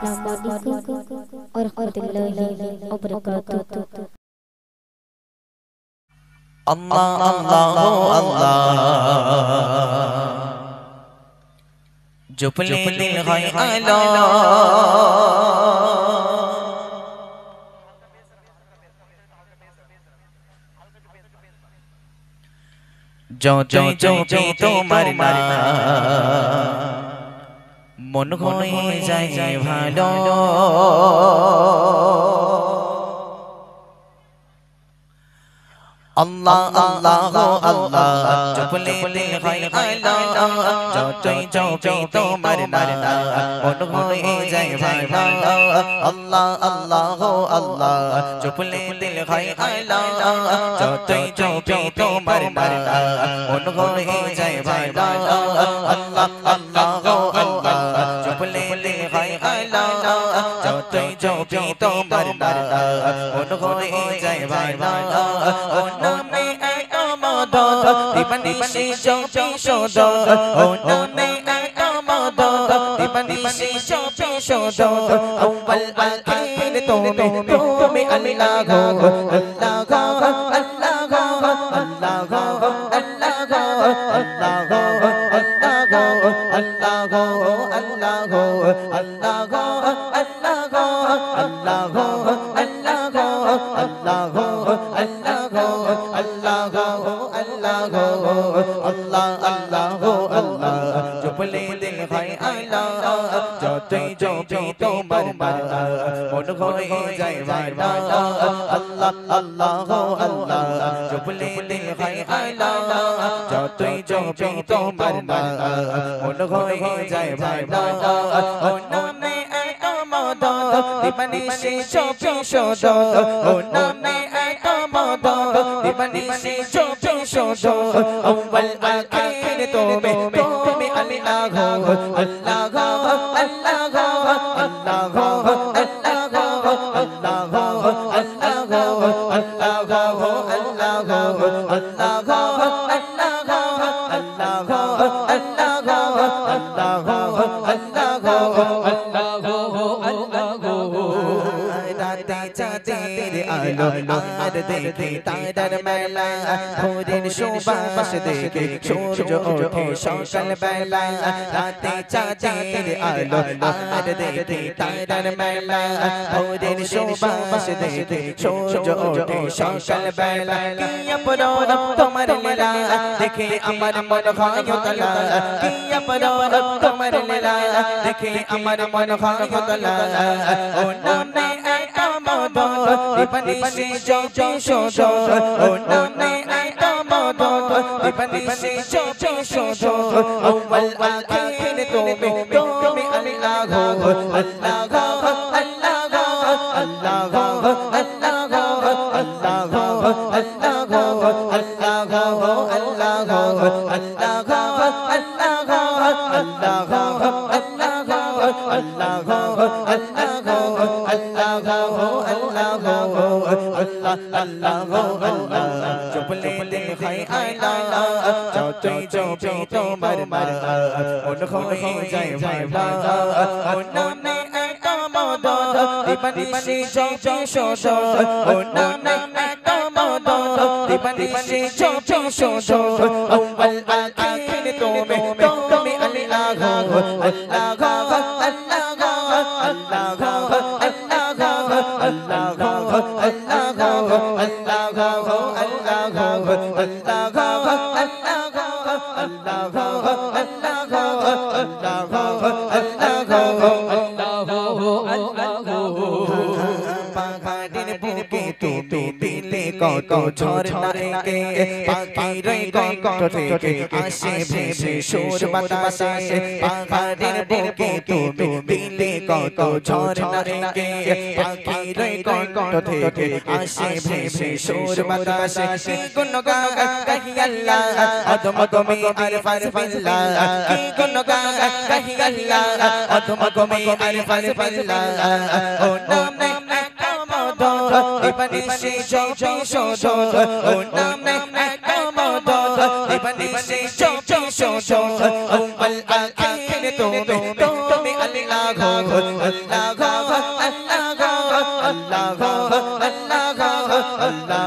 Assalamualaikum warahmatullahi wabarakatuh. Allah Allah Allah जुपले दिल है आला जो जो जो जो तो मरना मन होए जाए भालो Allah Allah Allah जुपले दिल है आला जो जो जो जो तो मरना मन होए जाए भालो Allah Allah Allah जुपले दिल है आला जो जो जो जो तो मरना मन होए जाए भालो Allah Allah Allah जुपले दिल है आला जो जो जो जो तो मरना मन होए जाए भालो Dipanisi jopi shodo, oh name ayamado. Dipanisi jopi shodo, awal akhir tome Allahu, Allahu, Allahu, Allahu, Allahu, Allahu, Allahu, Allahu, Allahu, Allahu, Allahu, Allah Allah जुपले दिल है आला जो तुई जो भी तो मरना मन होए जाए वाला Allah Allah Allah जुपले दिल है आला जो तुई जो भी तो मरना मन होए जाए वाला ओ नामे आमदा दिपनिसी जोपी shodo o name ayamada dipanisi jopi shodo awal akhir tome Allahu Allahu Allahu Allahu Allahu Allahu Allahu Allahu আর দেখে তারার মেলা ভোরের সুবাস দেখে সূর্য ওঠে সকাল বেলা রাতে চাঁদের আলো আর দেখে তারার মেলা ভোরের সুবাস দেখে সূর্য ওঠে সকাল বেলা কি অপরাধ তোমার লীলা দেখে আমার মন হয় উতলা কি অপরাধ তোমার লীলা দেখে আমার মন হয় উতলা ও নামে ayamado dipanisi jopi shodo o name ayamado dipanisi jopi shodo awal akhir tome Allahu Allahu Allahu Allahu Allahu Allahu Allahu Allahu जुपले दिल है आला जो तुई जो भी तो मरना मन होए जाए वाला ओ नामे ayamada dipanisi jopi shodo o name ayamada dipanisi jopi shodo awal akhir tome Allahu Allahu Allahu Allahu কত ঝরনা একে পাখির কণ্ঠ থেকে আসে ভেসে সুর বাতাসে পাহাড়ের বুকে তুমি দিলে কত ঝরনা একে পাখির কণ্ঠ থেকে আসে ভেসে সুর বাতাসে কি গুণগান গাহি আল্লাহ আদম তুমি আরফান বিল্লাহ কি গুণগান গাহি আল্লাহ আদম তুমি আরফান বিল্লাহ ও নামে dipanisi jopi shodo o name ayamada dipanisi jopi shodo awal akhir tome Allahu Allahu আল্লাহ